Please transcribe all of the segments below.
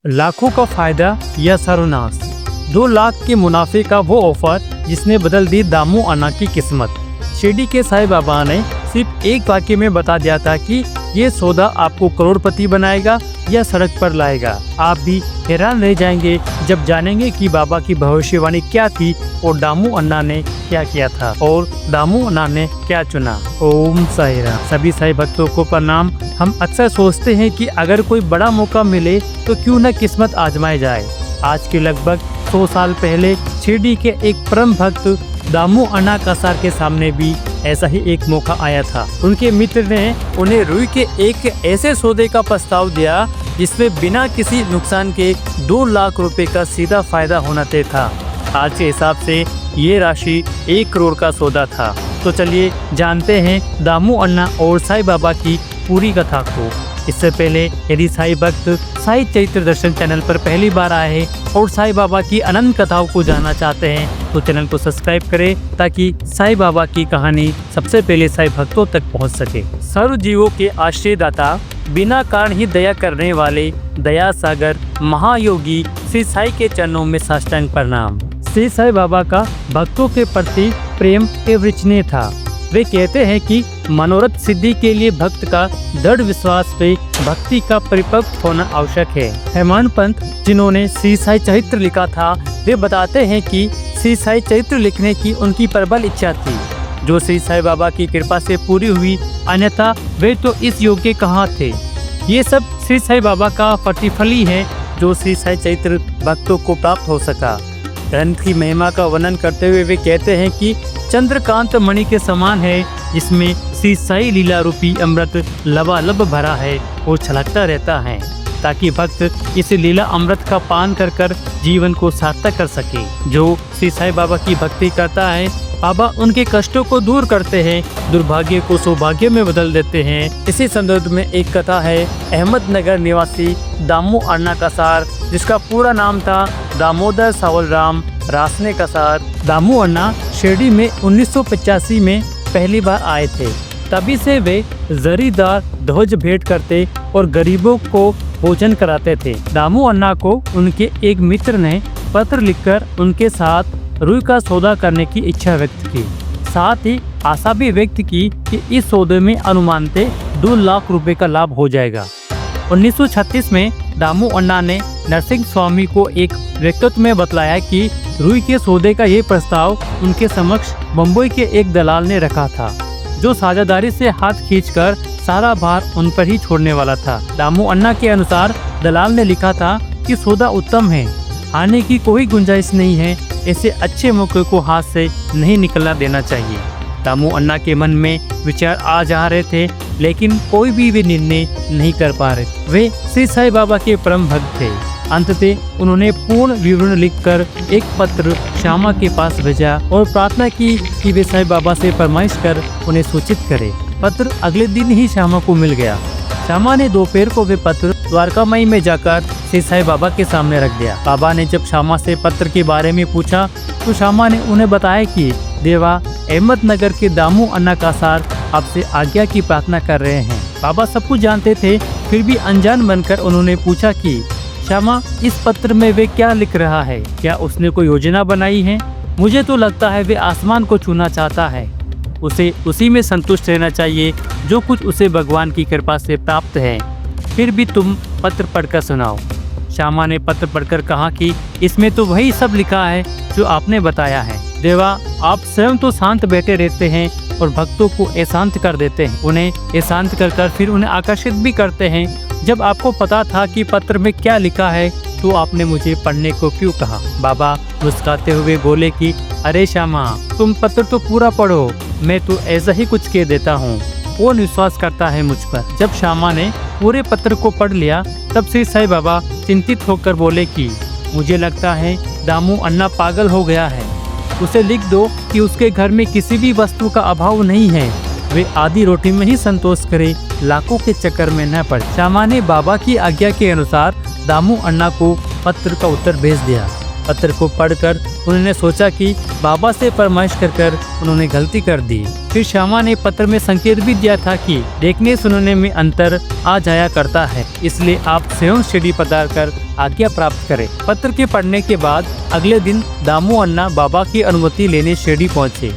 लाखों का फायदा या सर्वनाश। 2 लाख के मुनाफे का वो ऑफर जिसने बदल दी दामू अन्ना की किस्मत। शिरडी के साईं बाबा ने सिर्फ एक वाक्य में बता दिया था कि ये सौदा आपको करोड़पति बनाएगा या सड़क पर लाएगा। आप भी हैरान रह जाएंगे जब जानेंगे कि बाबा की भविष्यवाणी क्या थी और दामू अन्ना ने क्या किया था और दामू अन्ना ने क्या चुना। ओम साईं राम। सभी साईं भक्तों को प्रणाम। हम अक्सर सोचते हैं कि अगर कोई बड़ा मौका मिले तो क्यों न किस्मत आजमाई जाए। आज के लगभग 100 साल पहले शिरडी के एक परम भक्त दामू अन्ना कसार के सामने भी ऐसा ही एक मौका आया था। उनके मित्र ने उन्हें रुई के एक ऐसे सौदे का प्रस्ताव दिया जिसमें बिना किसी नुकसान के 2 लाख रुपए का सीधा फायदा होना तय था। आज के हिसाब से ये राशि 1 करोड़ का सौदा था। तो चलिए जानते हैं दामू अन्ना और साईं बाबा की पूरी कथा को। इससे पहले यदि साईं भक्त साईं चरित्र दर्शन चैनल पर पहली बार आए हैं और साईं बाबा की अनंत कथाओं को जानना चाहते हैं तो चैनल को सब्सक्राइब करें ताकि साईं बाबा की कहानी सबसे पहले साईं भक्तों तक पहुंच सके। सर्व जीवों के आश्रयदाता, बिना कारण ही दया करने वाले दया सागर महायोगी श्री साईं के चरणों में साष्टांग प्रणाम। श्री साईं बाबा का भक्तों के प्रति प्रेम अविचरणीय था। वे कहते हैं कि मनोरथ सिद्धि के लिए भक्त का दृढ़ विश्वास पे भक्ति का परिपक्व होना आवश्यक है। हेमंत पंत, जिन्होंने श्री साईं चरित्र लिखा था, वे बताते हैं कि श्री साईं चरित्र लिखने की उनकी प्रबल इच्छा थी जो श्री साईं बाबा की कृपा से पूरी हुई, अन्यथा वे तो इस योग्य कहाँ थे। ये सब श्री साईं बाबा का प्रतिफल ही है जो श्री साईं चरित्र भक्तों को प्राप्त हो सका। ग्रंथ की महिमा का वर्णन करते हुए वे कहते हैं कि चंद्रकांत मणि के समान है जिसमें श्री साईं लीला रूपी अमृत लबालब भरा है और छलकता रहता है ताकि भक्त इस लीला अमृत का पान कर कर जीवन को सार्थक कर सके। जो श्री साईं बाबा की भक्ति करता है, बाबा उनके कष्टों को दूर करते हैं, दुर्भाग्य को सौभाग्य में बदल देते हैं। इसी संदर्भ में एक कथा है अहमदनगर निवासी दामू अन्ना कसार, जिसका पूरा नाम था दामोदर सावलराम रासने कसार। दामू अन्ना शिरडी में 1985 में पहली बार आए थे। तभी से वे जरीदार ध्वज भेंट करते और गरीबों को भोजन कराते थे। दामू अन्ना को उनके एक मित्र ने पत्र लिखकर उनके साथ रुई का सौदा करने की इच्छा व्यक्त की। साथ ही आशा भी व्यक्त की कि इस सौदे में अनुमानतः 2 लाख रुपए का लाभ हो जाएगा। 1936 में दामू अन्ना ने नरसिंह स्वामी को एक व्यक्तित्व में बतलाया कि रुई के सौदे का ये प्रस्ताव उनके समक्ष बम्बई के एक दलाल ने रखा था जो साझेदारी से हाथ खींचकर सारा भार उन पर ही छोड़ने वाला था। दामू अन्ना के अनुसार दलाल ने लिखा था कि सौदा उत्तम है, आने की कोई गुंजाइश नहीं है, ऐसे अच्छे मौके को हाथ से नहीं निकलना देना चाहिए। दामू अन्ना के मन में विचार आ जा रहे थे लेकिन कोई भी वे निर्णय नहीं कर पा रहे। वे श्री साईं बाबा के परम भक्त थे। अंततः उन्होंने पूर्ण विवरण लिखकर एक पत्र श्यामा के पास भेजा और प्रार्थना की कि वे साईं बाबा से फरमाइश कर उन्हें सूचित करें। पत्र अगले दिन ही श्यामा को मिल गया। श्यामा ने दोपहर को वे पत्र द्वारकामाई में जाकर श्री साईं बाबा के सामने रख दिया। बाबा ने जब श्यामा से पत्र के बारे में पूछा तो श्यामा ने उन्हें बताया कि देवा अहमदनगर के दामू अन्ना कसार आपसे आज्ञा की प्रार्थना कर रहे हैं। बाबा सब कुछ जानते थे, फिर भी अनजान बनकर उन्होंने पूछा कि श्यामा, इस पत्र में वे क्या लिख रहा है? क्या उसने कोई योजना बनाई है? मुझे तो लगता है वे आसमान को छूना चाहता है। उसे उसी में संतुष्ट रहना चाहिए जो कुछ उसे भगवान की कृपा से प्राप्त है। फिर भी तुम पत्र पढ़कर सुनाओ। श्यामा ने पत्र पढ़कर कहा कि इसमें तो वही सब लिखा है जो आपने बताया है। देवा, आप स्वयं तो शांत बैठे रहते हैं और भक्तों को अशांत कर देते हैं, उन्हें अशांत कर फिर उन्हें आकर्षित भी करते हैं। जब आपको पता था कि पत्र में क्या लिखा है तो आपने मुझे पढ़ने को क्यों कहा? बाबा मुस्कुराते हुए बोले कि अरे श्यामा, तुम पत्र तो पूरा पढ़ो, मैं तो ऐसा ही कुछ कह देता हूँ। कौन विश्वास करता है मुझ पर? जब श्यामा ने पूरे पत्र को पढ़ लिया तब श्री साईं बाबा चिंतित होकर बोले कि मुझे लगता है दामू अन्ना पागल हो गया है। उसे लिख दो कि उसके घर में किसी भी वस्तु का अभाव नहीं है, वे आधी रोटी में ही संतोष करे, लाखों के चक्कर में न पड़े। श्यामा ने बाबा की आज्ञा के अनुसार दामू अन्ना को पत्र का उत्तर भेज दिया। पत्र को पढ़कर उन्होंने सोचा कि बाबा से फरमाइश कर उन्होंने गलती कर दी। फिर श्यामा ने पत्र में संकेत भी दिया था कि देखने सुनने में अंतर आ जाया करता है, इसलिए आप स्वयं शिरडी पधार कर आज्ञा प्राप्त करें। पत्र के पढ़ने के बाद अगले दिन दामू अन्ना बाबा की अनुमति लेने शिरडी पहुँचे।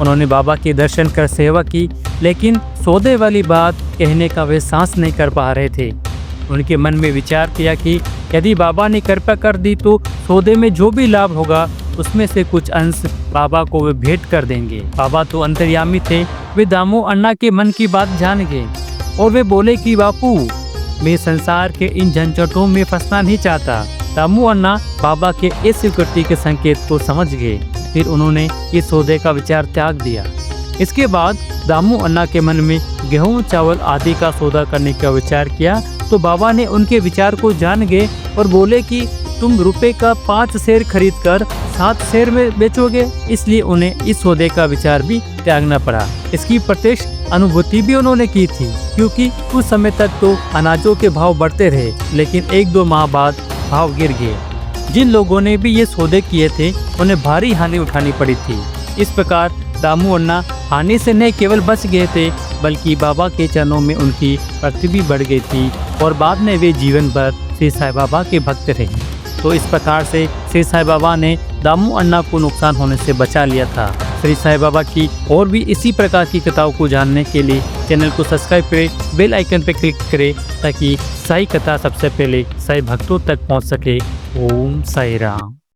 उन्होंने बाबा के दर्शन कर सेवा की, लेकिन सौदे वाली बात कहने का वे साहस नहीं कर पा रहे थे। उनके मन में विचार किया कि यदि बाबा ने कृपा कर दी तो सौदे में जो भी लाभ होगा उसमें से कुछ अंश बाबा को वे भेंट कर देंगे। बाबा तो अंतर्यामी थे, वे दामू अन्ना के मन की बात जान गए और वे बोले कि बापू, मैं संसार के इन झंझटों में फंसना नहीं चाहता। दामू अन्ना बाबा के इस स्वीकृति के संकेत को समझ गए। फिर उन्होंने इस सौदे का विचार त्याग दिया। इसके बाद दामू अन्ना के मन में गेहूं, चावल आदि का सौदा करने का विचार किया तो बाबा ने उनके विचार को जान गए और बोले कि तुम रुपए का 5 शेर खरीद कर 7 शेर में बेचोगे, इसलिए उन्हें इस सौदे का विचार भी त्यागना पड़ा। इसकी प्रत्यक्ष अनुभूति भी उन्होंने की थी, क्योंकि कुछ समय तक तो अनाजों के भाव बढ़ते रहे, लेकिन 1-2 माह बाद भाव गिर गए। जिन लोगों ने भी ये सौदे किए थे उन्हें भारी हानि उठानी पड़ी थी। इस प्रकार दामू अन्ना हानि से न केवल बच गए थे, बल्कि बाबा के चरणों में उनकी भक्ति भी बढ़ गई थी और बाद में वे जीवन भर श्री साईं बाबा के भक्त रहे। तो इस प्रकार से श्री साईं बाबा ने दामू अन्ना को नुकसान होने से बचा लिया था। श्री साईं बाबा की और भी इसी प्रकार की कथाओं को जानने के लिए चैनल को सब्सक्राइब करें, बेल आइकन पर क्लिक करें ताकि साईं कथा सबसे पहले साईं भक्तों तक पहुंच सके। ओम साईं राम।